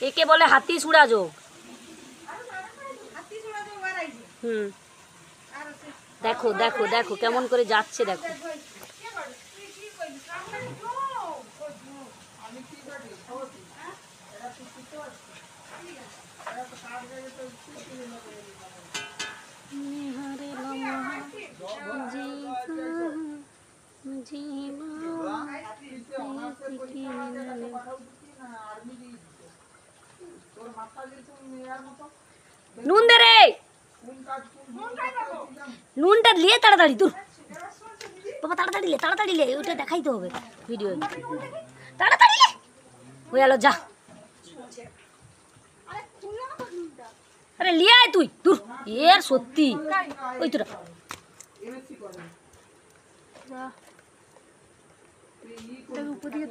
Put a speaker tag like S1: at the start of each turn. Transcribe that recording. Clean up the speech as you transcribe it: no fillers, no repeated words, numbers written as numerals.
S1: একে বলে হাতি সুড়া যোগ। দেখো দেখো দেখো কেমন করে যাচ্ছে দেখো। নুন দে রে, নুনটা নিয়ে তাড়াতাড়ি দূর বাবা, তাড়াতাড়ি লে, ওটা দেখাইতে হবে ভিডিও। তাড়াতাড়ি লে, হয়ে গেল, যা। আরে লিয়ে আয় তুই, দূর। এর সত্যি ওই তোরা উপর দিকে